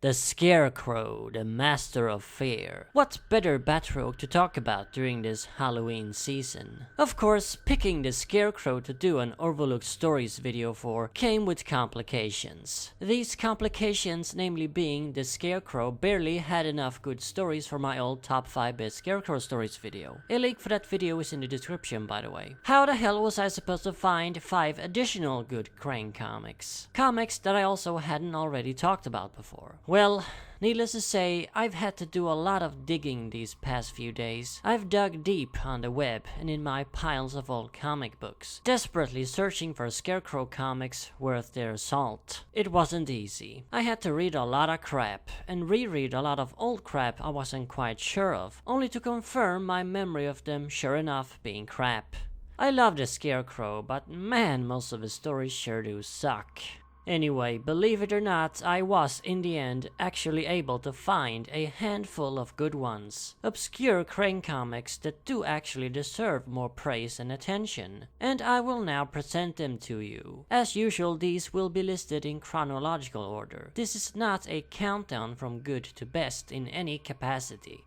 The Scarecrow, the Master of Fear. What better Batrogue to talk about during this Halloween season? Of course, picking the Scarecrow to do an Overlooked Stories video for came with complications. These complications namely being the Scarecrow barely had enough good stories for my old top 5 best Scarecrow stories video. A link for that video is in the description, by the way. How the hell was I supposed to find 5 additional good Kane comics? Comics that I also hadn't already talked about before. Well, needless to say, I've had to do a lot of digging these past few days. I've dug deep on the web and in my piles of old comic books, desperately searching for Scarecrow comics worth their salt. It wasn't easy. I had to read a lot of crap and reread a lot of old crap I wasn't quite sure of, only to confirm my memory of them sure enough being crap. I love the Scarecrow, but man, most of his stories sure do suck. Anyway, believe it or not, I was, in the end, actually able to find a handful of good ones. Obscure Kane comics that do actually deserve more praise and attention. And I will now present them to you. As usual, these will be listed in chronological order. This is not a countdown from good to best in any capacity.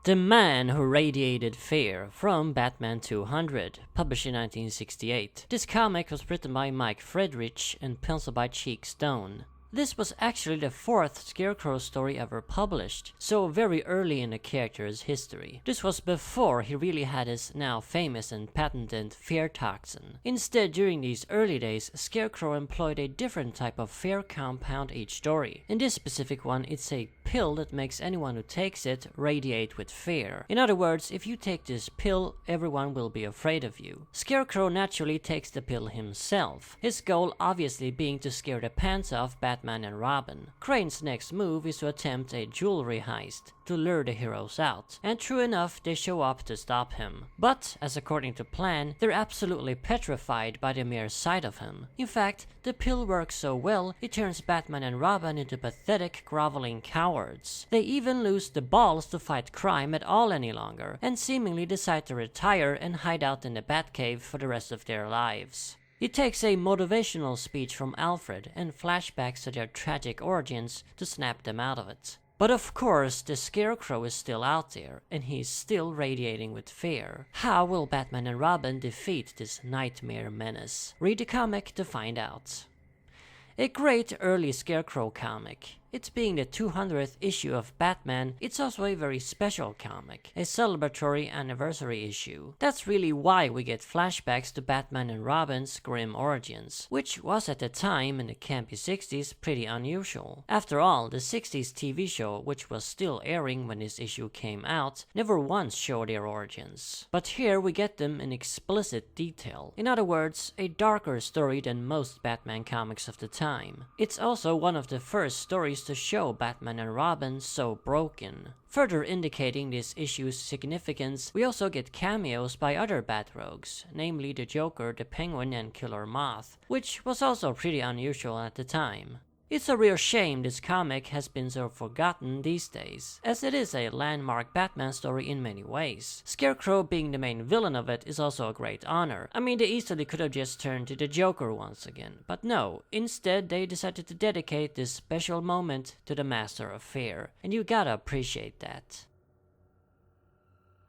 The Man Who Radiated Fear from Batman 200, published in 1968. This comic was written by Mike Friedrich and penciled by Cheek Stone. This was actually the 4th Scarecrow story ever published, so very early in the character's history. This was before he really had his now famous and patented fear toxin. Instead, during these early days, Scarecrow employed a different type of fear compound each story. In this specific one, it's a pill that makes anyone who takes it radiate with fear. In other words, if you take this pill, everyone will be afraid of you. Scarecrow naturally takes the pill himself, his goal obviously being to scare the pants off Batman and Robin. Crane's next move is to attempt a jewelry heist to lure the heroes out, and true enough, they show up to stop him. But, as according to plan, they're absolutely petrified by the mere sight of him. In fact, the pill works so well, it turns Batman and Robin into pathetic, groveling cowards. They even lose the balls to fight crime at all any longer, and seemingly decide to retire and hide out in the Batcave for the rest of their lives. It takes a motivational speech from Alfred and flashbacks to their tragic origins to snap them out of it. But of course, the Scarecrow is still out there, and he's still radiating with fear. How will Batman and Robin defeat this nightmare menace? Read the comic to find out. A great early Scarecrow comic. It being the 200th issue of Batman, it's also a very special comic, a celebratory anniversary issue. That's really why we get flashbacks to Batman and Robin's grim origins, which was at the time in the campy 60s pretty unusual. After all, the 60s TV show, which was still airing when this issue came out, never once showed their origins. But here we get them in explicit detail. In other words, a darker story than most Batman comics of the time. It's also one of the first stories to show Batman and Robin so broken. Further indicating this issue's significance, we also get cameos by other Batrogues, namely the Joker, the Penguin, and Killer Moth, which was also pretty unusual at the time. It's a real shame this comic has been so forgotten these days, as it is a landmark Batman story in many ways. Scarecrow being the main villain of it is also a great honor. I mean, they easily could have just turned to the Joker once again, but no, instead they decided to dedicate this special moment to the Master of Fear, and you gotta appreciate that.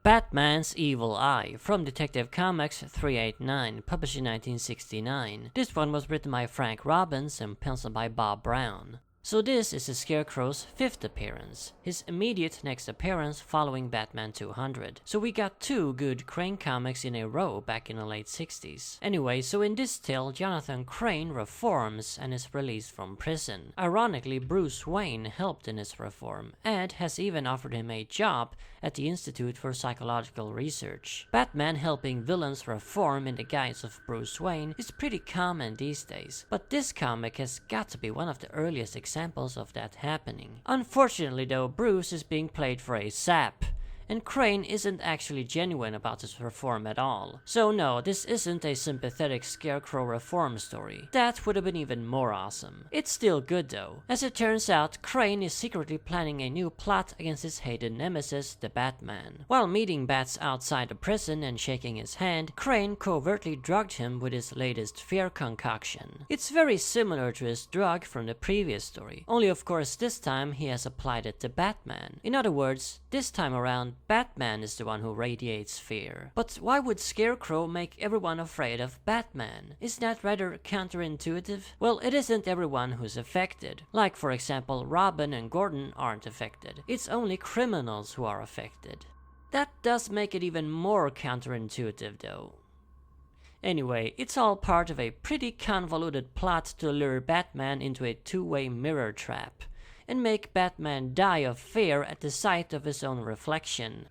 Batman's Evil Eye from Detective Comics 389, published in 1969. This one was written by Frank Robbins and penciled by Bob Brown. So this is the Scarecrow's 5th appearance, his immediate next appearance following Batman 200. So we got 2 good Kane comics in a row back in the late 60s. Anyway, so in this tale, Jonathan Kane reforms and is released from prison. Ironically, Bruce Wayne helped in his reform, and has even offered him a job at the Institute for Psychological Research. Batman helping villains reform in the guise of Bruce Wayne is pretty common these days, but this comic has got to be one of the earliest examples of that happening. Unfortunately though, Bruce is being played for a sap, and Crane isn't actually genuine about his reform at all. So no, this isn't a sympathetic Scarecrow reform story. That would have been even more awesome. It's still good though. As it turns out, Crane is secretly planning a new plot against his hated nemesis, the Batman. While meeting Bats outside the prison and shaking his hand, Crane covertly drugged him with his latest fear concoction. It's very similar to his drug from the previous story, only of course this time he has applied it to Batman. In other words, this time around, Batman is the one who radiates fear. But why would Scarecrow make everyone afraid of Batman? Isn't that rather counterintuitive? Well, it isn't everyone who's affected. Like for example, Robin and Gordon aren't affected. It's only criminals who are affected. That does make it even more counterintuitive though. Anyway, it's all part of a pretty convoluted plot to lure Batman into a two-way mirror trap and make Batman die of fear at the sight of his own reflection.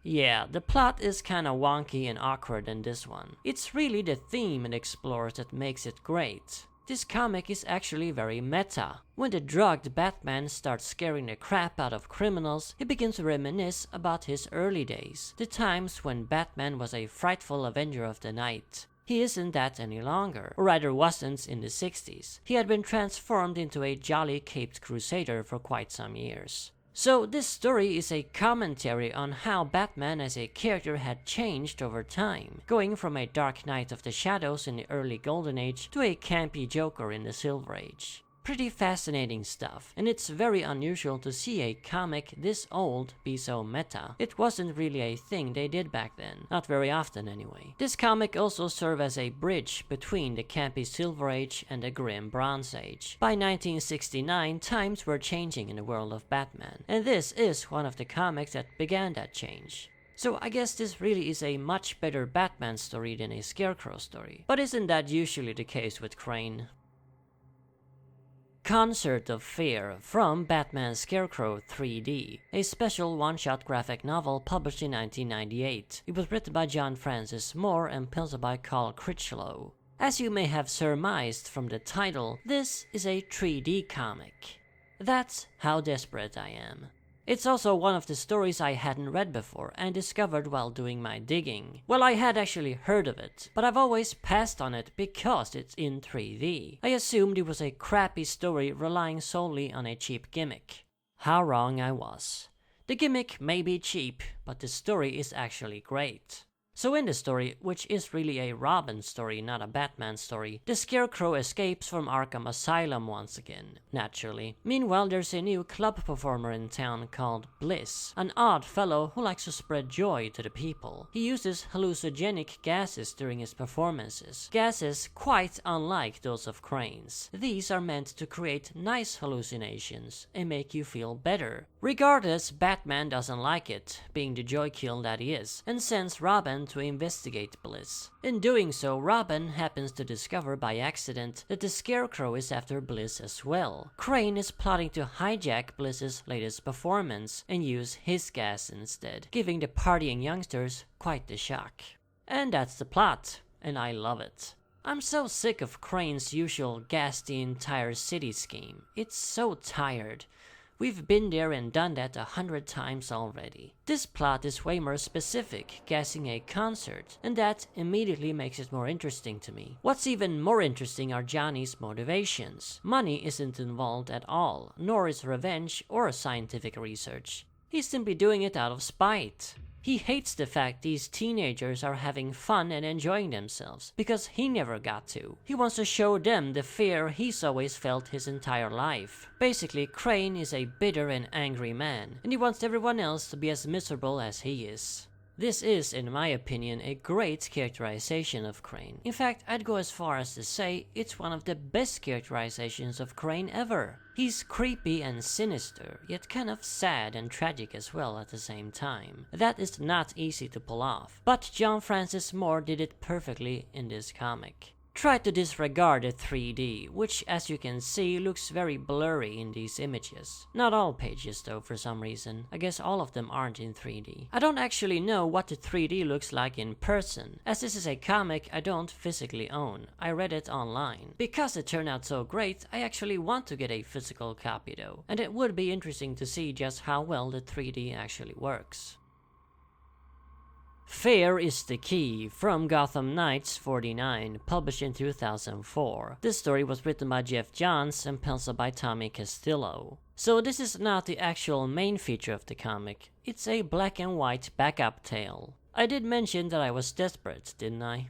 Yeah, the plot is kinda wonky and awkward in this one. It's really the theme it explores that makes it great. This comic is actually very meta. When the drugged Batman starts scaring the crap out of criminals, he begins to reminisce about his early days, the times when Batman was a frightful avenger of the night. He isn't that any longer, or rather wasn't in the 60s. He had been transformed into a jolly caped crusader for quite some years. So this story is a commentary on how Batman as a character had changed over time, going from a dark knight of the shadows in the early Golden Age to a campy Joker in the Silver Age. Pretty fascinating stuff, and it's very unusual to see a comic this old be so meta. It wasn't really a thing they did back then, not very often anyway. This comic also served as a bridge between the campy Silver Age and the grim Bronze Age. By 1969, times were changing in the world of Batman, and this is one of the comics that began that change. So I guess this really is a much better Batman story than a Scarecrow story. But isn't that usually the case with Crane? Concert of Fear from Batman Scarecrow 3D, a special one-shot graphic novel published in 1998. It was written by John Francis Moore and penciled by Carl Critchlow. As you may have surmised from the title, this is a 3D comic. That's how desperate I am. It's also one of the stories I hadn't read before and discovered while doing my digging. Well, I had actually heard of it, but I've always passed on it because it's in 3D. I assumed it was a crappy story relying solely on a cheap gimmick. How wrong I was. The gimmick may be cheap, but the story is actually great. So in the story, which is really a Robin story, not a Batman story, the Scarecrow escapes from Arkham Asylum once again, naturally. Meanwhile, there's a new club performer in town called Bliss, an odd fellow who likes to spread joy to the people. He uses hallucinogenic gases during his performances, gases quite unlike those of Crane's. These are meant to create nice hallucinations and make you feel better. Regardless, Batman doesn't like it, being the joy kill that he is, and sends Robin to investigate Bliss. In doing so, Robin happens to discover by accident that the Scarecrow is after Bliss as well. Crane is plotting to hijack Bliss's latest performance and use his gas instead, giving the partying youngsters quite the shock. And that's the plot, and I love it. I'm so sick of Crane's usual gas the entire city scheme. It's so tired. We've been there and done that 100 times already. This plot is way more specific, gassing a concert, and that immediately makes it more interesting to me. What's even more interesting are Johnny's motivations. Money isn't involved at all, nor is revenge or scientific research. He's simply doing it out of spite. He hates the fact these teenagers are having fun and enjoying themselves, because he never got to. He wants to show them the fear he's always felt his entire life. Basically, Crane is a bitter and angry man, and he wants everyone else to be as miserable as he is. This is, in my opinion, a great characterization of Crane. In fact, I'd go as far as to say it's one of the best characterizations of Crane ever. He's creepy and sinister, yet kind of sad and tragic as well at the same time. That is not easy to pull off, but John Francis Moore did it perfectly in this comic. Try to disregard the 3D, which as you can see looks very blurry in these images. Not all pages though, for some reason. I guess all of them aren't in 3D. I don't actually know what the 3D looks like in person, as this is a comic I don't physically own. I read it online. Because it turned out so great, I actually want to get a physical copy though, and it would be interesting to see just how well the 3D actually works. Fear is the Key from Gotham Knights 49, published in 2004. This story was written by Jeff Johns and penciled by Tommy Castillo. So this is not the actual main feature of the comic, it's a black and white backup tale. I did mention that I was desperate, didn't I?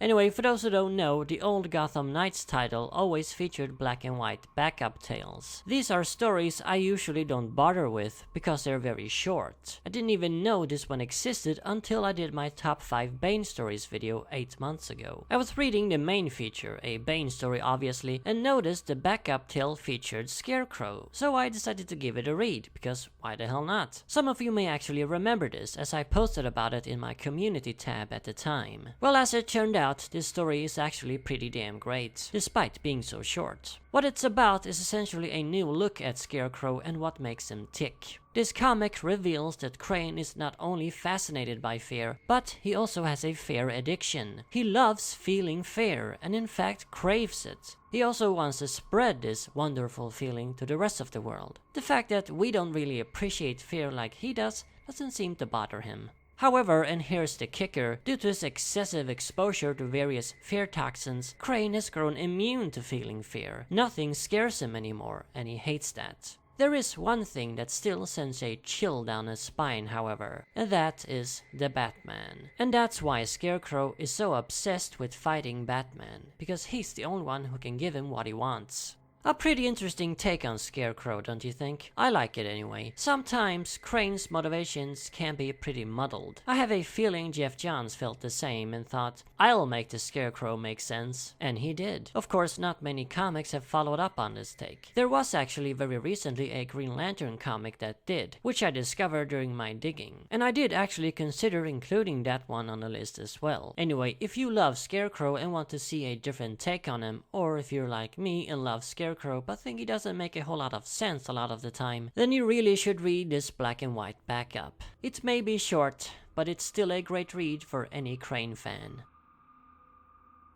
Anyway, for those who don't know, the old Gotham Knights title always featured black and white backup tales. These are stories I usually don't bother with because they're very short. I didn't even know this one existed until I did my top 5 Bane stories video 8 months ago. I was reading the main feature, a Bane story obviously, and noticed the backup tale featured Scarecrow. So I decided to give it a read, because why the hell not? Some of you may actually remember this, as I posted about it in my community tab at the time. Well, as it turned out, this story is actually pretty damn great, despite being so short. What it's about is essentially a new look at Scarecrow and what makes him tick. This comic reveals that Kane is not only fascinated by fear, but he also has a fear addiction. He loves feeling fear and in fact craves it. He also wants to spread this wonderful feeling to the rest of the world. The fact that we don't really appreciate fear like he does doesn't seem to bother him. However, and here's the kicker, due to his excessive exposure to various fear toxins, Kane has grown immune to feeling fear. Nothing scares him anymore, and he hates that. There is one thing that still sends a chill down his spine, however, and that is the Batman. And that's why Scarecrow is so obsessed with fighting Batman, because he's the only one who can give him what he wants. A pretty interesting take on Scarecrow, don't you think? I like it anyway. Sometimes Crane's motivations can be pretty muddled. I have a feeling Jeff Johns felt the same and thought, I'll make the Scarecrow make sense. And he did. Of course, not many comics have followed up on this take. There was actually very recently a Green Lantern comic that did, which I discovered during my digging. And I did actually consider including that one on the list as well. Anyway, if you love Scarecrow and want to see a different take on him, or if you're like me and love Scarecrow but think he doesn't make a whole lot of sense a lot of the time, then you really should read this black and white backup. It may be short, but it's still a great read for any Kane fan.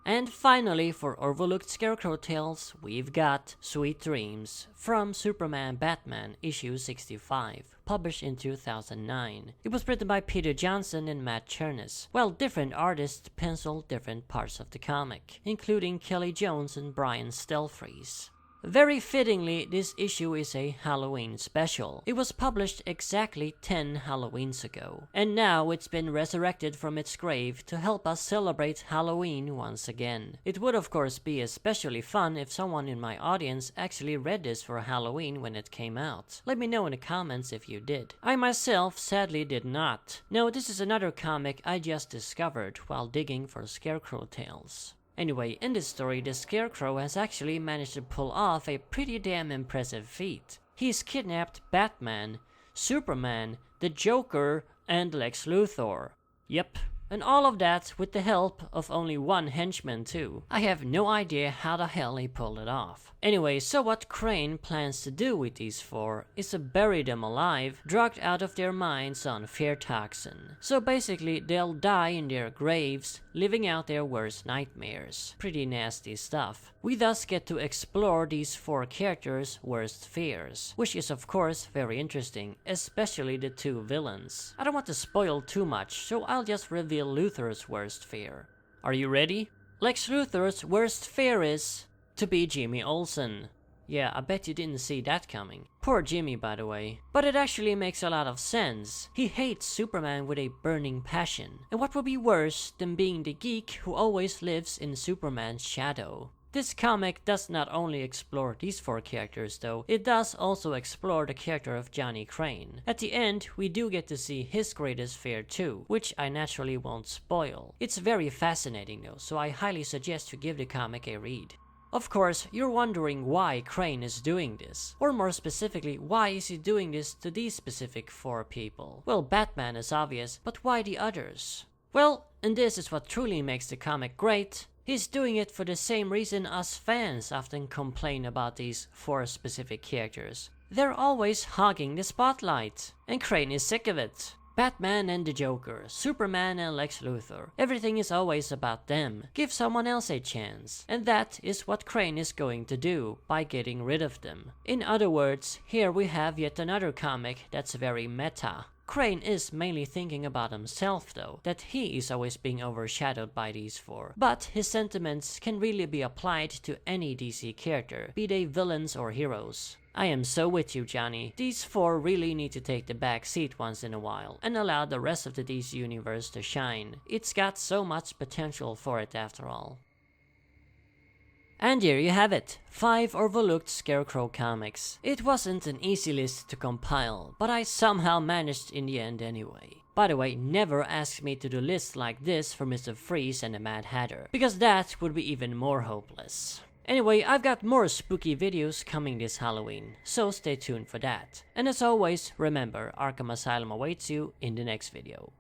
And finally, for overlooked Scarecrow tales, we've got Sweet Dreams from Superman Batman issue 65, published in 2009. It was written by Peter Johnson and Matt Chernis, while different artists penciled different parts of the comic, including Kelly Jones and Brian Stelfreeze. Very fittingly, this issue is a Halloween special. It was published exactly 10 Halloweens ago, and now it's been resurrected from its grave to help us celebrate Halloween once again. It would of course be especially fun if someone in my audience actually read this for Halloween when it came out. Let me know in the comments if you did. I myself sadly did not. No, this is another comic I just discovered while digging for Scarecrow tales. Anyway, in this story, the Scarecrow has actually managed to pull off a pretty damn impressive feat. He's kidnapped Batman, Superman, the Joker, and Lex Luthor. Yep, and all of that with the help of only one henchman too. I have no idea how the hell he pulled it off. Anyway, so what Kane plans to do with these four is to bury them alive, drugged out of their minds on fear toxin. So basically, they'll die in their graves, living out their worst nightmares. Pretty nasty stuff. We thus get to explore these four characters' worst fears, which is of course very interesting, especially the two villains. I don't want to spoil too much, so I'll just reveal Luthor's worst fear. Are you ready? Lex Luthor's worst fear is to be Jimmy Olsen. Yeah, I bet you didn't see that coming. Poor Jimmy, by the way. But it actually makes a lot of sense. He hates Superman with a burning passion. And what would be worse than being the geek who always lives in Superman's shadow? This comic does not only explore these four characters though, it does also explore the character of Johnny Crane. At the end, we do get to see his greatest fear too, which I naturally won't spoil. It's very fascinating though, so I highly suggest you give the comic a read. Of course, you're wondering why Kane is doing this, or more specifically, why is he doing this to these specific four people? Well, Batman is obvious, but why the others? Well, and this is what truly makes the comic great. He's doing it for the same reason us fans often complain about these four specific characters. They're always hogging the spotlight, and Kane is sick of it. Batman and the Joker, Superman and Lex Luthor. Everything is always about them. Give someone else a chance. And that is what Kane is going to do by getting rid of them. In other words, here we have yet another comic that's very meta. Crane is mainly thinking about himself though, that he is always being overshadowed by these four. But his sentiments can really be applied to any DC character, be they villains or heroes. I am so with you, Johnny. These four really need to take the back seat once in a while and allow the rest of the DC universe to shine. It's got so much potential for it after all. And here you have it, 5 overlooked Scarecrow comics. It wasn't an easy list to compile, but I somehow managed in the end anyway. By the way, never ask me to do lists like this for Mr. Freeze and the Mad Hatter, because that would be even more hopeless. Anyway, I've got more spooky videos coming this Halloween, so stay tuned for that. And as always, remember, Arkham Asylum awaits you in the next video.